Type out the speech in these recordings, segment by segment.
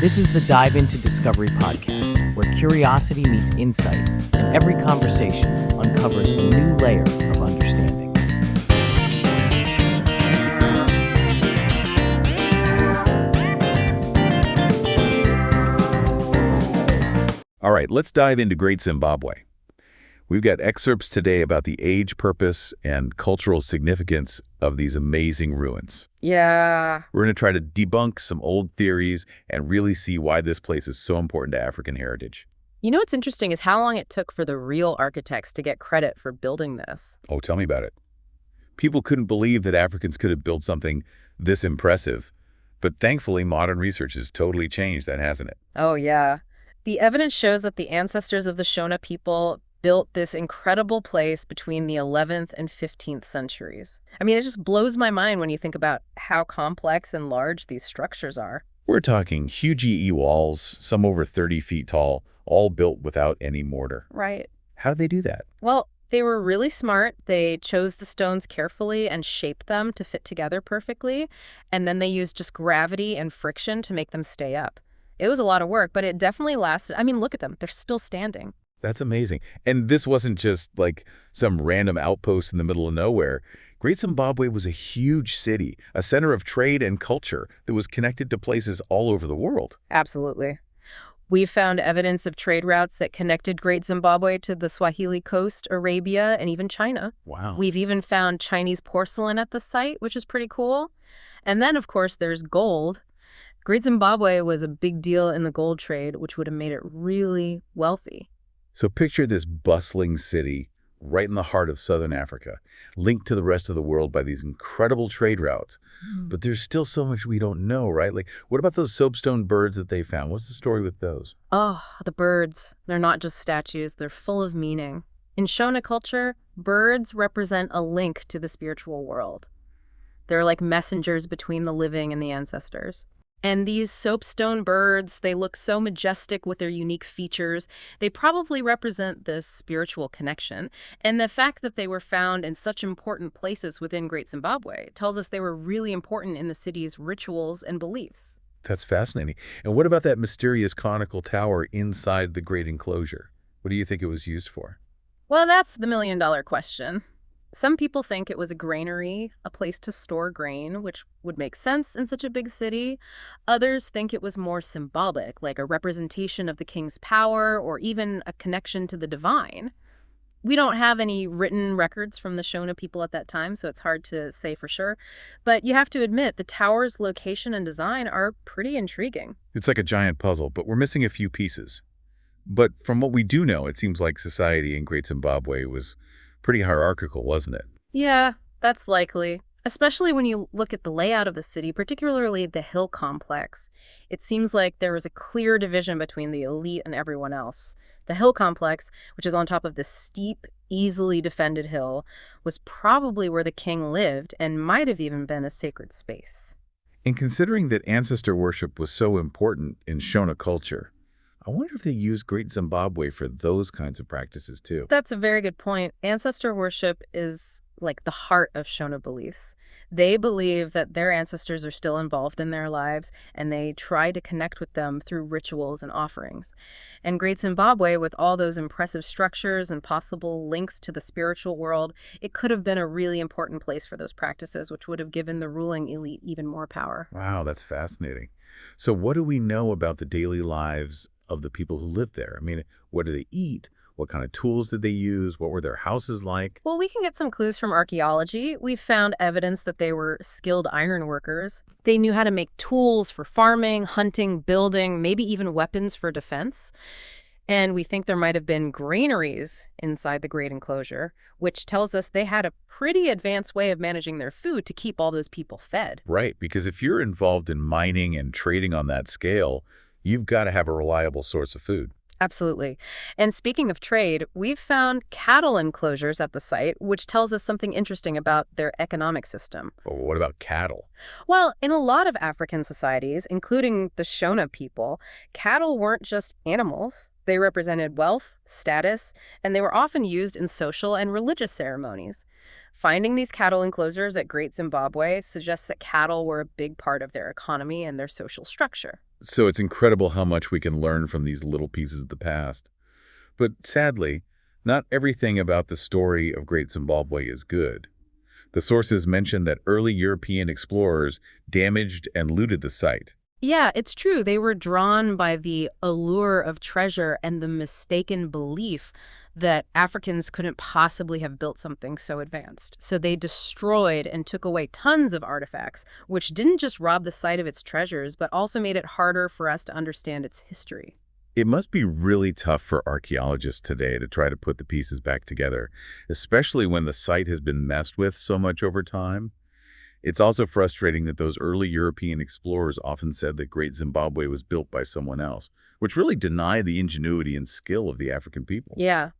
This is the Dive Into Discovery podcast, where curiosity meets insight, and every conversation uncovers a new layer of understanding. All right, let's dive into Great Zimbabwe. We've got excerpts today about the age, purpose, and cultural significance of these amazing ruins. Yeah. We're going to try to debunk some old theories and really see why this place is so important to African heritage. You know what's interesting is how long it took for the real architects to get credit for building this. Oh, tell me about it. People couldn't believe that Africans could have built something this impressive, but thankfully modern research has totally changed that, hasn't it? Oh, yeah. The evidence shows that the ancestors of the Shona people built this incredible place between the 11th and 15th centuries. I mean, it just blows my mind when you think about how complex and large these structures are. We're talking huge walls, some over 30 feet tall, all built without any mortar. Right. How did they do that? Well, they were really smart. They chose the stones carefully and shaped them to fit together perfectly. And then they used just gravity and friction to make them stay up. It was a lot of work, but it definitely lasted. I mean, look at them. They're still standing. That's amazing. And this wasn't just like some random outpost in the middle of nowhere. Great Zimbabwe was a huge city, a center of trade and culture that was connected to places all over the world. Absolutely. We've found evidence of trade routes that connected Great Zimbabwe to the Swahili coast, Arabia, and even China. Wow. We've even found Chinese porcelain at the site, which is pretty cool. And then, of course, there's gold. Great Zimbabwe was a big deal in the gold trade, which would have made it really wealthy. So picture this bustling city right in the heart of southern Africa, linked to the rest of the world by these incredible trade routes. But there's still so much we don't know, right? Like, what about those soapstone birds that they found? What's the story with those? Oh, the birds. They're not just statues, they're full of meaning. In Shona culture, birds represent a link to the spiritual world. They're like messengers between the living and the ancestors. And these soapstone birds, they look so majestic with their unique features. They probably represent this spiritual connection. And the fact that they were found in such important places within Great Zimbabwe tells us they were really important in the city's rituals and beliefs. That's fascinating. And what about that mysterious conical tower inside the Great Enclosure? What do you think it was used for? Well, that's the million-dollar question. Some people think it was a granary, a place to store grain, which would make sense in such a big city. Others think it was more symbolic, like a representation of the king's power or even a connection to the divine. We don't have any written records from the Shona people at that time, so it's hard to say for sure. But you have to admit, the tower's location and design are pretty intriguing. It's like a giant puzzle, but we're missing a few pieces. But from what we do know, it seems like society in Great Zimbabwe was pretty hierarchical, wasn't it? Yeah, that's likely. Especially when you look at the layout of the city, particularly the hill complex. It seems like there was a clear division between the elite and everyone else. The hill complex, which is on top of this steep, easily defended hill, was probably where the king lived and might have even been a sacred space. And considering that ancestor worship was so important in Shona culture, I wonder if they used Great Zimbabwe for those kinds of practices too. That's a very good point. Ancestor worship is like the heart of Shona beliefs. They believe that their ancestors are still involved in their lives, and they try to connect with them through rituals and offerings. And Great Zimbabwe, with all those impressive structures and possible links to the spiritual world, it could have been a really important place for those practices, which would have given the ruling elite even more power. Wow, that's fascinating. So what do we know about the daily lives of the people who lived there? I mean, what do they eat? What kind of tools did they use? What were their houses like? Well, we can get some clues from archaeology. We've found evidence that they were skilled iron workers. They knew how to make tools for farming, hunting, building, maybe even weapons for defense. And we think there might have been granaries inside the Great Enclosure, which tells us they had a pretty advanced way of managing their food to keep all those people fed. Right, because if you're involved in mining and trading on that scale, you've got to have a reliable source of food. Absolutely. And speaking of trade, we've found cattle enclosures at the site, which tells us something interesting about their economic system. But what about cattle? Well, in a lot of African societies, including the Shona people, cattle weren't just animals. They represented wealth, status, and they were often used in social and religious ceremonies. Finding these cattle enclosures at Great Zimbabwe suggests that cattle were a big part of their economy and their social structure. So it's incredible how much we can learn from these little pieces of the past. But sadly, not everything about the story of Great Zimbabwe is good. The sources mention that early European explorers damaged and looted the site. Yeah, it's true. They were drawn by the allure of treasure and the mistaken belief that Africans couldn't possibly have built something so advanced. So they destroyed and took away tons of artifacts, which didn't just rob the site of its treasures, but also made it harder for us to understand its history. It must be really tough for archaeologists today to try to put the pieces back together, especially when the site has been messed with so much over time. It's also frustrating that those early European explorers often said that Great Zimbabwe was built by someone else, which really denied the ingenuity and skill of the African people. Yeah.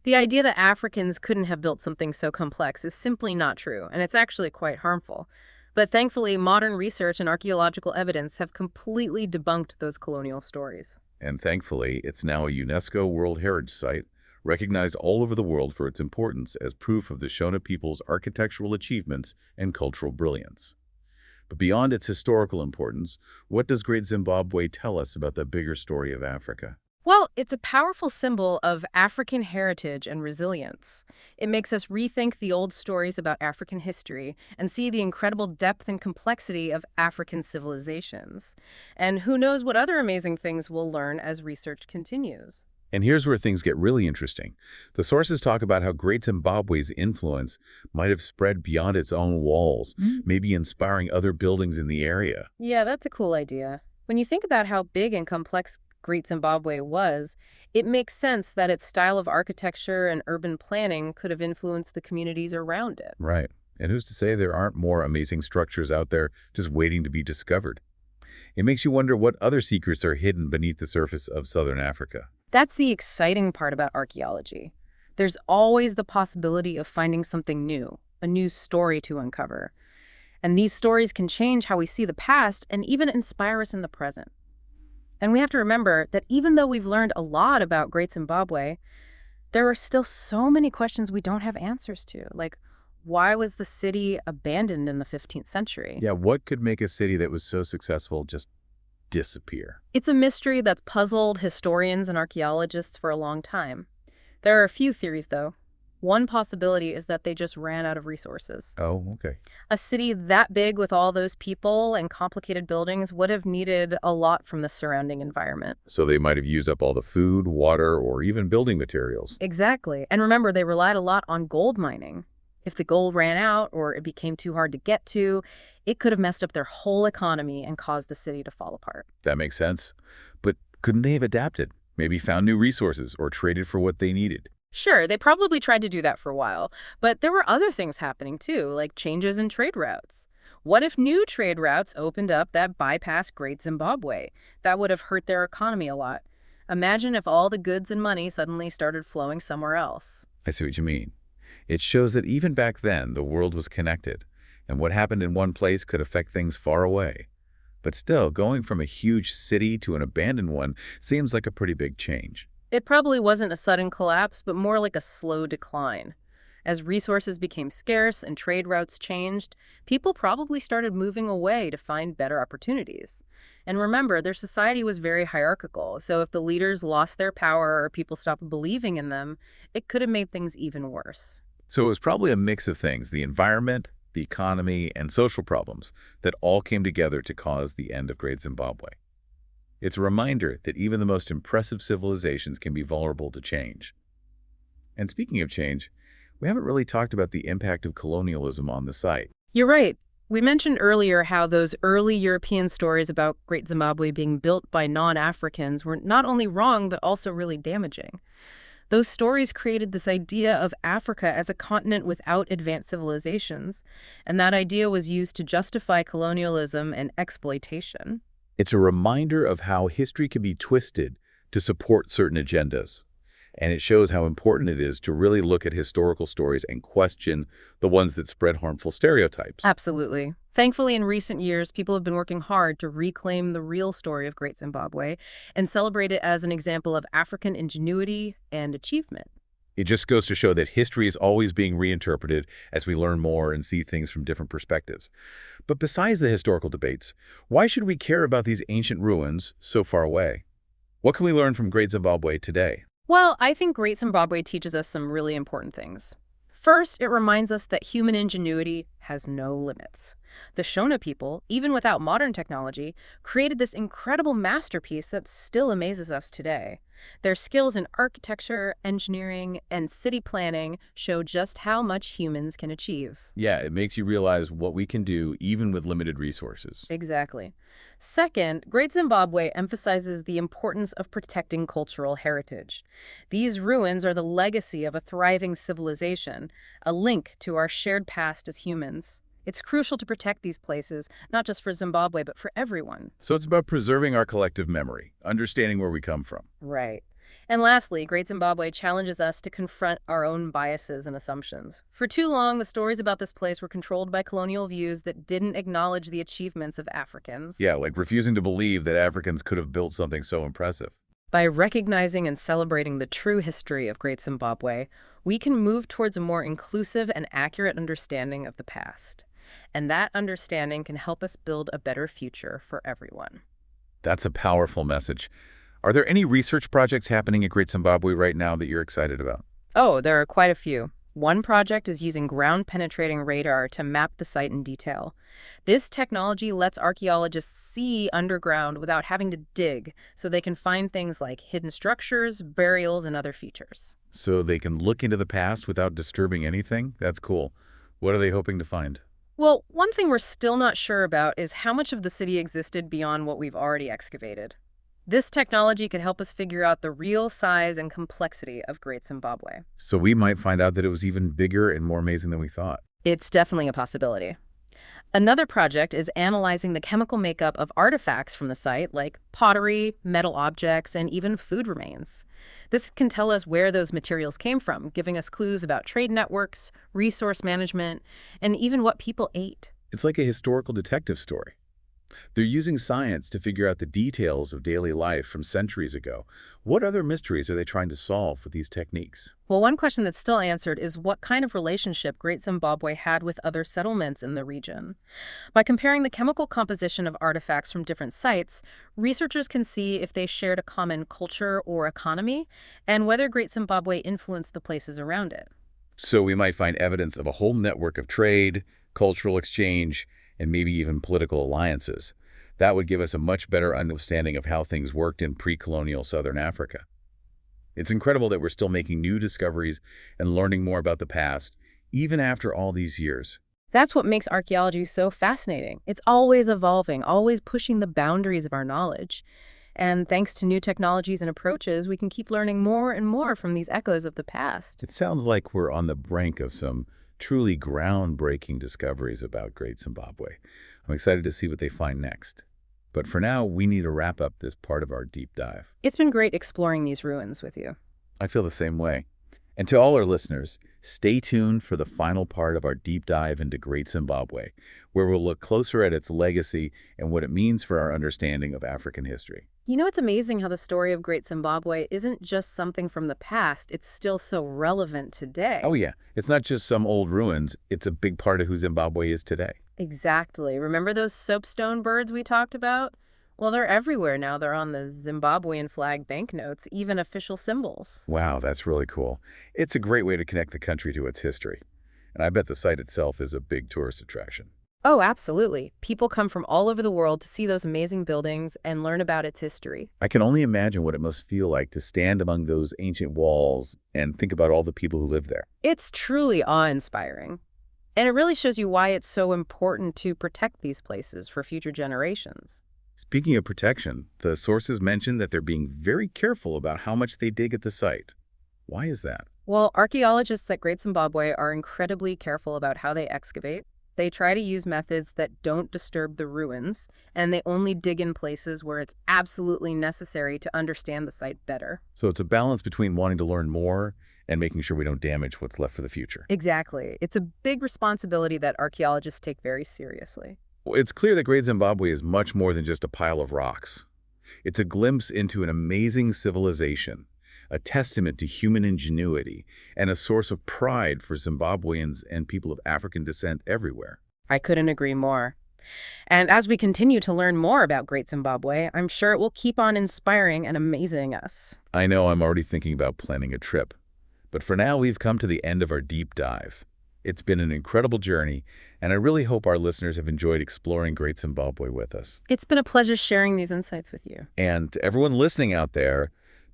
The idea that Africans couldn't have built something so complex is simply not true, and it's actually quite harmful. But thankfully, modern research and archaeological evidence have completely debunked those colonial stories. And thankfully, it's now a UNESCO World Heritage Site, recognized all over the world for its importance as proof of the Shona people's architectural achievements and cultural brilliance. But beyond its historical importance, what does Great Zimbabwe tell us about the bigger story of Africa? Well, it's a powerful symbol of African heritage and resilience. It makes us rethink the old stories about African history and see the incredible depth and complexity of African civilizations. And who knows what other amazing things we'll learn as research continues. And here's where things get really interesting. The sources talk about how Great Zimbabwe's influence might have spread beyond its own walls, maybe inspiring other buildings in the area. Yeah, that's a cool idea. When you think about how big and complex Great Zimbabwe was, it makes sense that its style of architecture and urban planning could have influenced the communities around it. Right. And who's to say there aren't more amazing structures out there just waiting to be discovered? It makes you wonder what other secrets are hidden beneath the surface of southern Africa. That's the exciting part about archaeology. There's always the possibility of finding something new, a new story to uncover. And these stories can change how we see the past and even inspire us in the present. And we have to remember that even though we've learned a lot about Great Zimbabwe, there are still so many questions we don't have answers to. Like, why was the city abandoned in the 15th century? Yeah, what could make a city that was so successful just disappear? It's a mystery that's puzzled historians and archaeologists for a long time. There are a few theories, though. One possibility is that they just ran out of resources. Oh, okay. A city that big with all those people and complicated buildings would have needed a lot from the surrounding environment. So they might have used up all the food, water, or even building materials. Exactly. And remember, they relied a lot on gold mining. If the gold ran out or it became too hard to get to, it could have messed up their whole economy and caused the city to fall apart. That makes sense. But couldn't they have adapted? Maybe found new resources or traded for what they needed? Sure, they probably tried to do that for a while, but there were other things happening too, like changes in trade routes. What if new trade routes opened up that bypassed Great Zimbabwe? That would have hurt their economy a lot. Imagine if all the goods and money suddenly started flowing somewhere else. I see what you mean. It shows that even back then, the world was connected, and what happened in one place could affect things far away. But still, going from a huge city to an abandoned one seems like a pretty big change. It probably wasn't a sudden collapse, but more like a slow decline. As resources became scarce and trade routes changed, people probably started moving away to find better opportunities. And remember, their society was very hierarchical, so if the leaders lost their power or people stopped believing in them, it could have made things even worse. So it was probably a mix of things, the environment, the economy, and social problems that all came together to cause the end of Great Zimbabwe. It's a reminder that even the most impressive civilizations can be vulnerable to change. And speaking of change, we haven't really talked about the impact of colonialism on the site. You're right. We mentioned earlier how those early European stories about Great Zimbabwe being built by non-Africans were not only wrong, but also really damaging. Those stories created this idea of Africa as a continent without advanced civilizations, and that idea was used to justify colonialism and exploitation. It's a reminder of how history can be twisted to support certain agendas. And it shows how important it is to really look at historical stories and question the ones that spread harmful stereotypes. Absolutely. Thankfully, in recent years, people have been working hard to reclaim the real story of Great Zimbabwe and celebrate it as an example of African ingenuity and achievement. It just goes to show that history is always being reinterpreted as we learn more and see things from different perspectives. But besides the historical debates, why should we care about these ancient ruins so far away? What can we learn from Great Zimbabwe today? Well, I think Great Zimbabwe teaches us some really important things. First, it reminds us that human ingenuity has no limits. The Shona people, even without modern technology, created this incredible masterpiece that still amazes us today. Their skills in architecture, engineering, and city planning show just how much humans can achieve. Yeah, it makes you realize what we can do even with limited resources. Exactly. Second, Great Zimbabwe emphasizes the importance of protecting cultural heritage. These ruins are the legacy of a thriving civilization, a link to our shared past as humans. It's crucial to protect these places, not just for Zimbabwe, but for everyone. So it's about preserving our collective memory, understanding where we come from. Right. And lastly, Great Zimbabwe challenges us to confront our own biases and assumptions. For too long, the stories about this place were controlled by colonial views that didn't acknowledge the achievements of Africans. Yeah, like refusing to believe that Africans could have built something so impressive. By recognizing and celebrating the true history of Great Zimbabwe, we can move towards a more inclusive and accurate understanding of the past. And that understanding can help us build a better future for everyone. That's a powerful message. Are there any research projects happening at Great Zimbabwe right now that you're excited about? Oh, there are quite a few. One project is using ground-penetrating radar to map the site in detail. This technology lets archaeologists see underground without having to dig, so they can find things like hidden structures, burials, and other features. So they can look into the past without disturbing anything? That's cool. What are they hoping to find? Well, one thing we're still not sure about is how much of the city existed beyond what we've already excavated. This technology could help us figure out the real size and complexity of Great Zimbabwe. So we might find out that it was even bigger and more amazing than we thought. It's definitely a possibility. Another project is analyzing the chemical makeup of artifacts from the site, like pottery, metal objects, and even food remains. This can tell us where those materials came from, giving us clues about trade networks, resource management, and even what people ate. It's like a historical detective story. They're using science to figure out the details of daily life from centuries ago. What other mysteries are they trying to solve with these techniques? Well, one question that's still answered is what kind of relationship Great Zimbabwe had with other settlements in the region. By comparing the chemical composition of artifacts from different sites, researchers can see if they shared a common culture or economy, and whether Great Zimbabwe influenced the places around it. So we might find evidence of a whole network of trade, cultural exchange, and maybe even political alliances. That would give us a much better understanding of how things worked in pre-colonial Southern Africa. It's incredible that we're still making new discoveries and learning more about the past, even after all these years. That's what makes archaeology so fascinating. It's always evolving, always pushing the boundaries of our knowledge. And thanks to new technologies and approaches, we can keep learning more and more from these echoes of the past. It sounds like we're on the brink of some truly groundbreaking discoveries about Great Zimbabwe. I'm excited to see what they find next. But for now, we need to wrap up this part of our deep dive. It's been great exploring these ruins with you. I feel the same way. And to all our listeners, stay tuned for the final part of our deep dive into Great Zimbabwe, where we'll look closer at its legacy and what it means for our understanding of African history. You know, it's amazing how the story of Great Zimbabwe isn't just something from the past, it's still so relevant today. Oh yeah, it's not just some old ruins, it's a big part of who Zimbabwe is today. Exactly. Remember those soapstone birds we talked about? Well, they're everywhere now. They're on the Zimbabwean flag banknotes, even official symbols. Wow, that's really cool. It's a great way to connect the country to its history. And I bet the site itself is a big tourist attraction. Oh, absolutely. People come from all over the world to see those amazing buildings and learn about its history. I can only imagine what it must feel like to stand among those ancient walls and think about all the people who live there. It's truly awe-inspiring. And it really shows you why it's so important to protect these places for future generations. Speaking of protection, the sources mention that they're being very careful about how much they dig at the site. Why is that? Well, archaeologists at Great Zimbabwe are incredibly careful about how they excavate. They try to use methods that don't disturb the ruins, and they only dig in places where it's absolutely necessary to understand the site better. So it's a balance between wanting to learn more and making sure we don't damage what's left for the future. Exactly. It's a big responsibility that archaeologists take very seriously. Well, it's clear that Great Zimbabwe is much more than just a pile of rocks. It's a glimpse into an amazing civilization a testament to human ingenuity, and a source of pride for Zimbabweans and people of African descent everywhere. I couldn't agree more. And as we continue to learn more about Great Zimbabwe, I'm sure it will keep on inspiring and amazing us. I know I'm already thinking about planning a trip. But for now, we've come to the end of our deep dive. It's been an incredible journey, and I really hope our listeners have enjoyed exploring Great Zimbabwe with us. It's been a pleasure sharing these insights with you. And to everyone listening out there,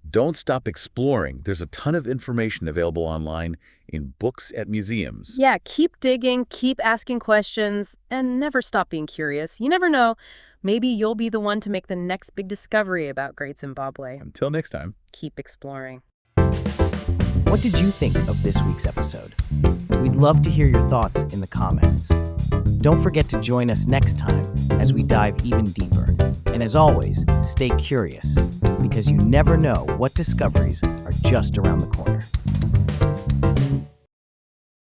don't stop exploring. There's a ton of information available online in books at museums. Yeah, keep digging, keep asking questions, and never stop being curious. You never know, maybe you'll be the one to make the next big discovery about Great Zimbabwe. Until next time. Keep exploring. What did you think of this week's episode? We'd love to hear your thoughts in the comments. Don't forget to join us next time as we dive even deeper. And as always, stay curious, because you never know what discoveries are just around the corner.